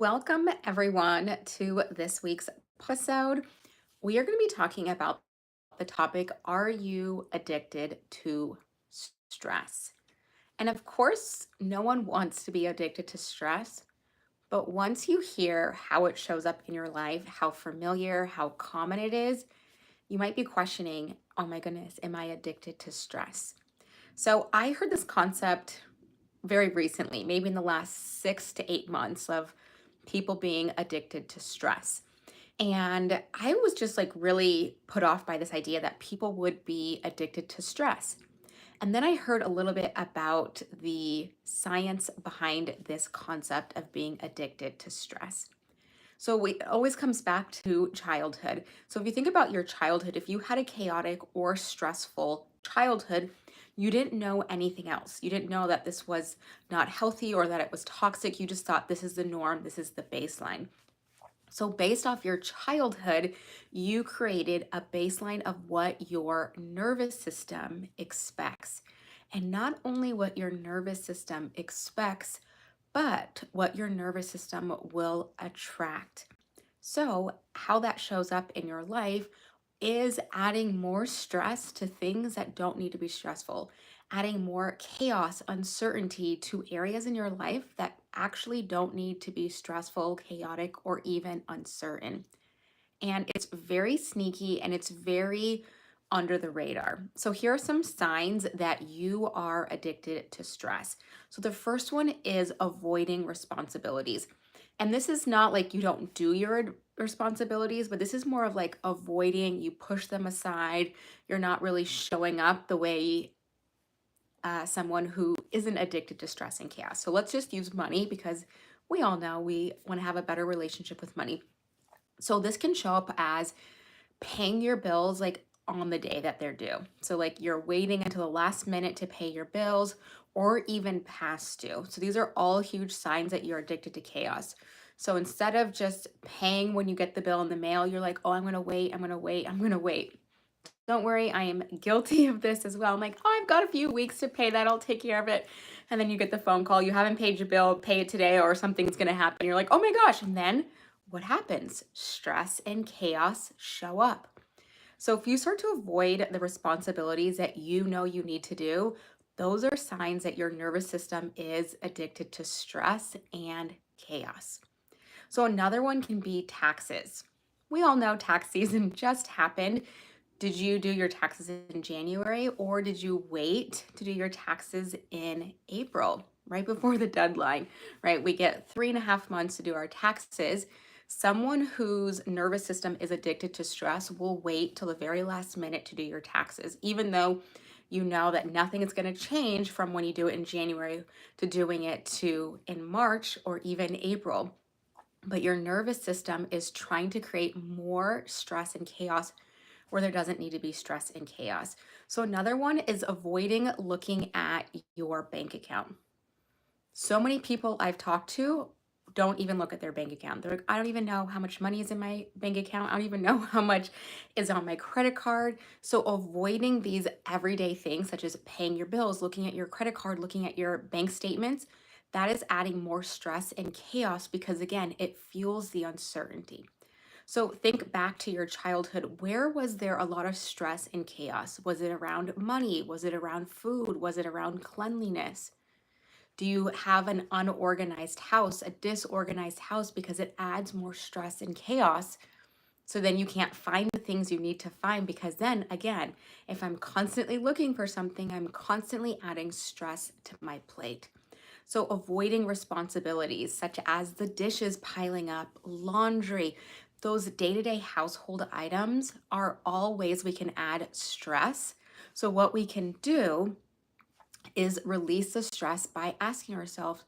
Welcome, everyone, to this week's episode. We are going to be talking about the topic: Are you addicted to stress? And of course, no one wants to be addicted to stress. But once you hear how it shows up in your life, how familiar, how common it is, you might be questioning, oh my goodness, am I addicted to stress? So I heard this concept very recently, maybe in the last 6 to 8 months, of people being addicted to stress. And I was just like really put off by this idea that people would be addicted to stress. And then I heard a little bit about the science behind this concept of being addicted to stress. It always comes back to childhood. So if you think about your childhood, if you had a chaotic or stressful childhood, you didn't know anything else. You didn't know that this was not healthy or that it was toxic. You just thought this is the norm, this is the baseline. So, based off your childhood, you created a baseline of what your nervous system expects. And not only what your nervous system expects, but what your nervous system will attract. So, how that shows up in your life is adding more stress to things that don't need to be stressful, adding more chaos, uncertainty to areas in your life that actually don't need to be stressful, chaotic, or even uncertain. And it's very sneaky and it's very under the radar. So, here are some signs that you are addicted to stress. So, the first one is avoiding responsibilities. And this is not like you don't do your responsibilities, but this is more of like avoiding, you push them aside. You're not really showing up the way someone who isn't addicted to stress and chaos. So, let's just use money because we all know we want to have a better relationship with money. So, this can show up as paying your bills like on the day that they're due. So like you're waiting until the last minute to pay your bills or even past due. So these are all huge signs that you're addicted to chaos. So instead of just paying when you get the bill in the mail, you're like, "Oh, I'm going to wait. I'm going to wait. I'm going to wait." Don't worry, I am guilty of this as well. I'm like, "Oh, I've got a few weeks to pay that. I'll take care of it." And then you get the phone call, you haven't paid your bill, pay it today or something's going to happen. You're like, "Oh my gosh." And then what happens? Stress and chaos show up. So if you start to avoid the responsibilities that you know you need to do, those are signs that your nervous system is addicted to stress and chaos. So another one can be taxes. We all know tax season just happened. Did you do your taxes in January or did you wait to do your taxes in April, right before the deadline, right? We get 3.5 months to do our taxes. Someone whose nervous system is addicted to stress will wait till the very last minute to do your taxes, even though you know that nothing is going to change from when you do it in January to doing it to in March or even April. But your nervous system is trying to create more stress and chaos where there doesn't need to be stress and chaos. So, another one is avoiding looking at your bank account. So many people I've talked to don't even look at their bank account. They're like, I don't even know how much money is in my bank account. I don't even know how much is on my credit card. So, avoiding these everyday things, such as paying your bills, looking at your credit card, looking at your bank statements, that is adding more stress and chaos because, again, it fuels the uncertainty. So think back to your childhood. Where was there a lot of stress and chaos? Was it around money? Was it around food? Was it around cleanliness? Do you have an unorganized house, a disorganized house, because it adds more stress and chaos? So then you can't find the things you need to find because then again, if I'm constantly looking for something, I'm constantly adding stress to my plate. So, avoiding responsibilities such as the dishes piling up, laundry, those day to day household items are all ways we can add stress. So, what we can do is release the stress by asking ourselves,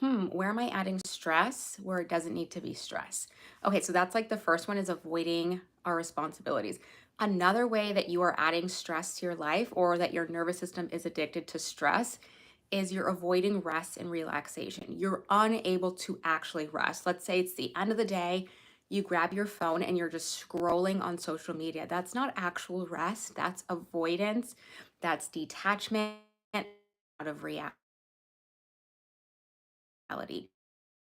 where am I adding stress where it doesn't need to be stress? Okay, so that's like the first one is avoiding our responsibilities. Another way that you are adding stress to your life or that your nervous system is addicted to stress is you're avoiding rest and relaxation. You're unable to actually rest. Let's say it's the end of the day, you grab your phone and you're just scrolling on social media. That's not actual rest, that's avoidance, that's detachment out of reality.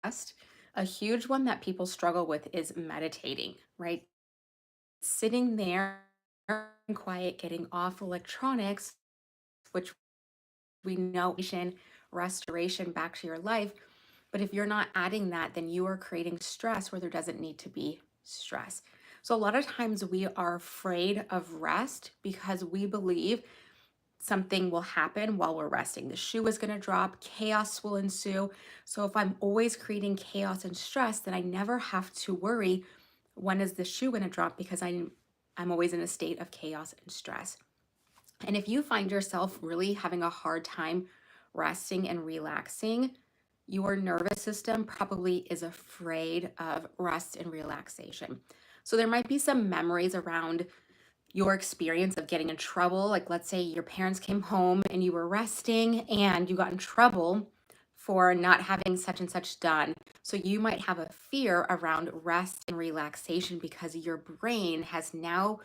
Rest. A huge one that people struggle with is meditating, right? Sitting there and quiet, getting off electronics, which we know restoration back to your life. But if you're not adding that, then you are creating stress where there doesn't need to be stress. So a lot of times we are afraid of rest because we believe something will happen while we're resting. The shoe is going to drop, chaos will ensue. So if I'm always creating chaos and stress, then I never have to worry when is the shoe going to drop because I'm always in a state of chaos and stress. And if you find yourself really having a hard time resting and relaxing, your nervous system probably is afraid of rest and relaxation. So there might be some memories around your experience of getting in trouble. Like, let's say your parents came home and you were resting and you got in trouble for not having such and such done. So, you might have a fear around rest and relaxation because your brain has now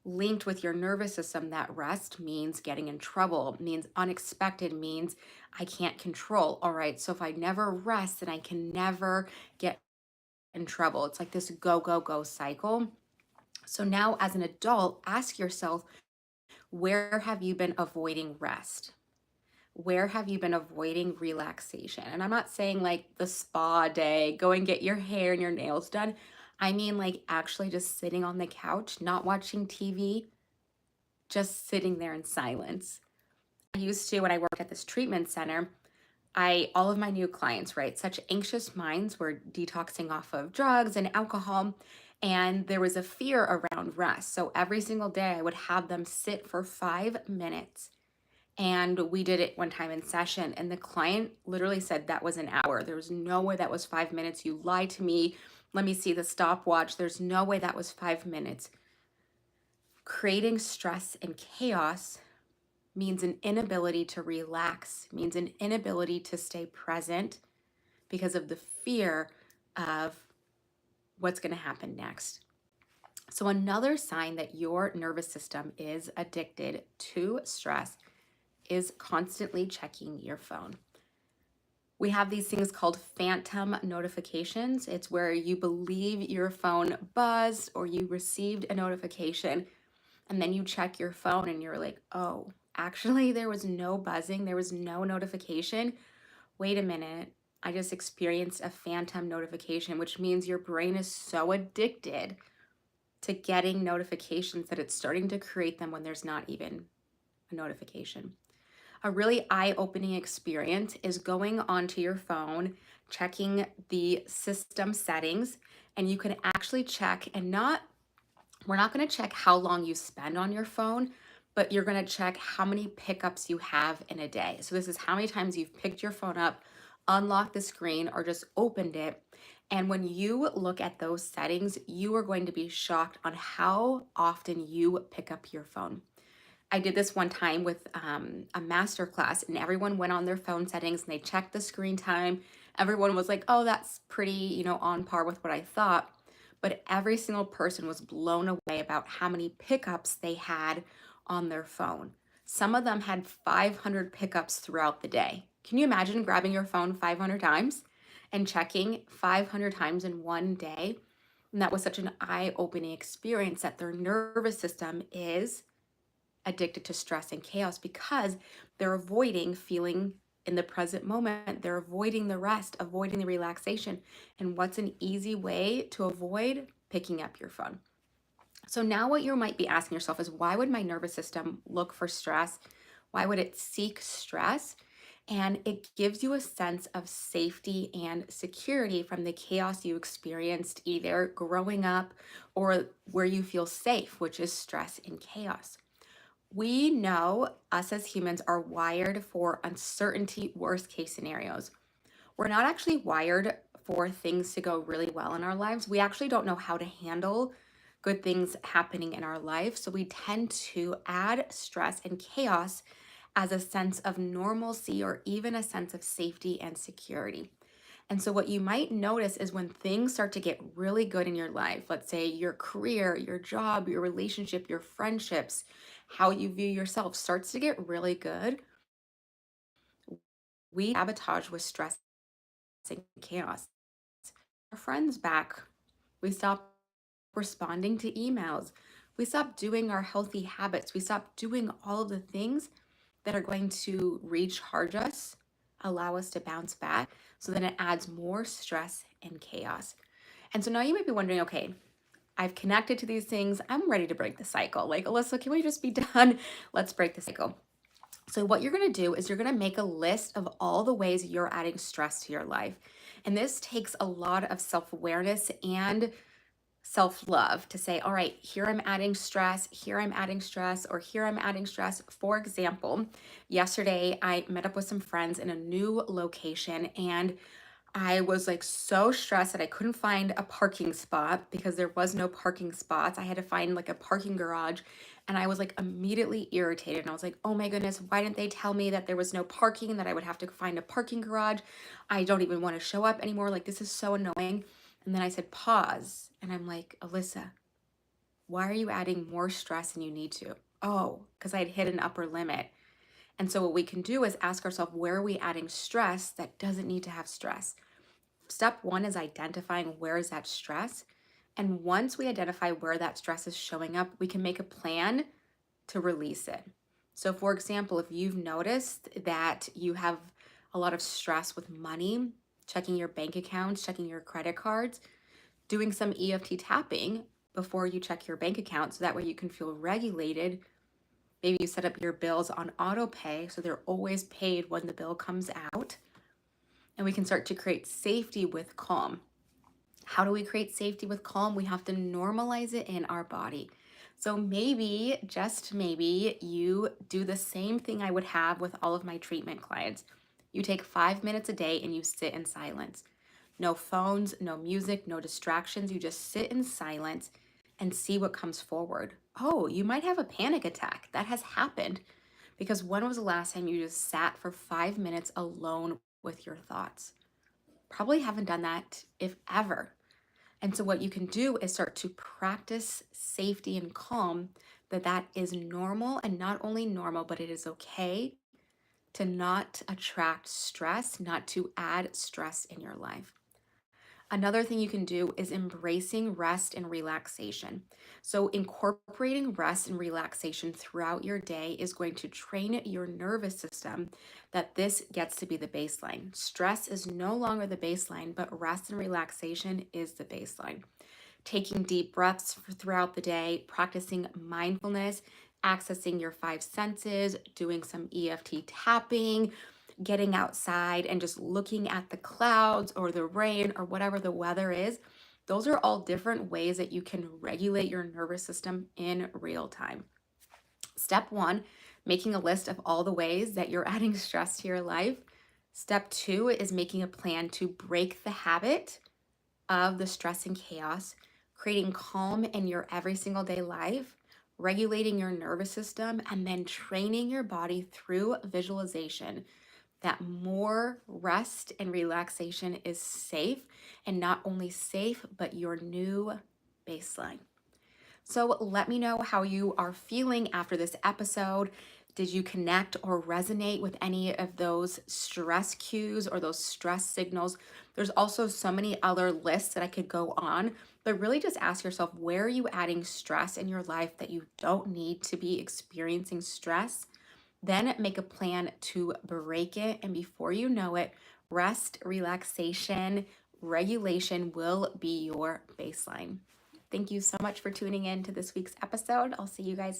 linked with your nervous system that rest means getting in trouble, means unexpected, means I can't control. All right. So, if I never rest, then I can never get in trouble. It's like this go, go, go cycle. So now, as an adult, ask yourself, where have you been avoiding rest? Where have you been avoiding relaxation? And I'm not saying like the spa day, go and get your hair and your nails done. I mean, like actually just sitting on the couch, not watching TV, just sitting there in silence. I used to, when I worked at this treatment center, all of my new clients, right? Such anxious minds were detoxing off of drugs and alcohol. And there was a fear around rest. So every single day I would have them sit for 5 minutes. And we did it one time in session. And the client literally said that was an hour. There was no way that was 5 minutes. You lied to me. Let me see the stopwatch. There's no way that was 5 minutes. Creating stress and chaos means an inability to relax, means an inability to stay present because of the fear of what's going to happen next. So, another sign that your nervous system is addicted to stress is constantly checking your phone. We have these things called phantom notifications. It's where you believe your phone buzzed or you received a notification, and then you check your phone and you're like, oh, actually, there was no buzzing, there was no notification. Wait a minute, I just experienced a phantom notification, which means your brain is so addicted to getting notifications that it's starting to create them when there's not even a notification. A really eye-opening experience is going onto your phone, checking the system settings, and you can actually check and not we're not going to check how long you spend on your phone, but you're going to check how many pickups you have in a day. So this is how many times you've picked your phone up, unlocked the screen, or just opened it. And when you look at those settings, you are going to be shocked on how often you pick up your phone. I did this one time with a master class, and everyone went on their phone settings and they checked the screen time. Everyone was like, oh, that's pretty, on par with what I thought. But every single person was blown away about how many pickups they had on their phone. Some of them had 500 pickups throughout the day. Can you imagine grabbing your phone 500 times and checking 500 times in one day? And that was such an eye opening experience that their nervous system is addicted to stress and chaos because they're avoiding feeling in the present moment. They're avoiding the rest, avoiding the relaxation. And what's an easy way to avoid picking up your phone? So now what you might be asking yourself is, why would my nervous system look for stress? Why would it seek stress? And it gives you a sense of safety and security from the chaos you experienced either growing up or where you feel safe, which is stress and chaos. We know us as humans are wired for uncertainty, worst case scenarios. We're not actually wired for things to go really well in our lives. We actually don't know how to handle good things happening in our life. So we tend to add stress and chaos as a sense of normalcy or even a sense of safety and security. And so, what you might notice is when things start to get really good in your life, let's say your career, your job, your relationship, your friendships, how you view yourself starts to get really good, we sabotage with stress and chaos. our friends back. We stop responding to emails. We stop doing our healthy habits. We stop doing all of the things that are going to recharge us, allow us to bounce back. So then it adds more stress and chaos. And so now you might be wondering, okay, I've connected to these things. I'm ready to break the cycle. Like, Alyssa, can we just be done? Let's break the cycle. So what you're going to do is you're going to make a list of all the ways you're adding stress to your life. And this takes a lot of self-awareness and self-love to say, all right, here I'm adding stress, here I'm adding stress, or here I'm adding stress. For example, yesterday I met up with some friends in a new location and I was like so stressed that I couldn't find a parking spot because there was no parking spots. I had to find like a parking garage and I was like immediately irritated. And I was like, oh my goodness, why didn't they tell me that there was no parking, that I would have to find a parking garage? I don't even want to show up anymore. Like, this is so annoying. And then I said, pause. And I'm like, Alyssa, why are you adding more stress than you need to? Oh, because I'd hit an upper limit. And so what we can do is ask ourselves, where are we adding stress that doesn't need to have stress? Step one is identifying where is that stress. And once we identify where that stress is showing up, we can make a plan to release it. So for example, if you've noticed that you have a lot of stress with money, checking your bank accounts, checking your credit cards, doing some EFT tapping before you check your bank account so that way you can feel regulated. Maybe you set up your bills on auto pay so they're always paid when the bill comes out. And we can start to create safety with calm. How do we create safety with calm? We have to normalize it in our body. So maybe, just maybe, you do the same thing I would have with all of my treatment clients. You take 5 minutes a day and you sit in silence. No phones, no music, no distractions. You just sit in silence and see what comes forward. Oh, you might have a panic attack. That has happened. Because when was the last time you just sat for 5 minutes alone with your thoughts? Probably haven't done that, if ever. And so what you can do is start to practice safety and calm, that is normal, and not only normal, but it is okay to not attract stress, not to add stress in your life. Another thing you can do is embracing rest and relaxation. So, incorporating rest and relaxation throughout your day is going to train your nervous system that this gets to be the baseline. Stress is no longer the baseline, but rest and relaxation is the baseline. Taking deep breaths throughout the day, practicing mindfulness, accessing your five senses, doing some EFT tapping, getting outside and just looking at the clouds or the rain or whatever the weather is. Those are all different ways that you can regulate your nervous system in real time. Step one, making a list of all the ways that you're adding stress to your life. Step two is making a plan to break the habit of the stress and chaos, creating calm in your every single day life, regulating your nervous system, and then training your body through visualization that more rest and relaxation is safe, and not only safe, but your new baseline. So let me know how you are feeling after this episode. Did you connect or resonate with any of those stress cues or those stress signals? There's also so many other lists that I could go on, but really just ask yourself, where are you adding stress in your life that you don't need to be experiencing stress? Then make a plan to break it. And before you know it, rest, relaxation, regulation will be your baseline. Thank you so much for tuning in to this week's episode. I'll see you guys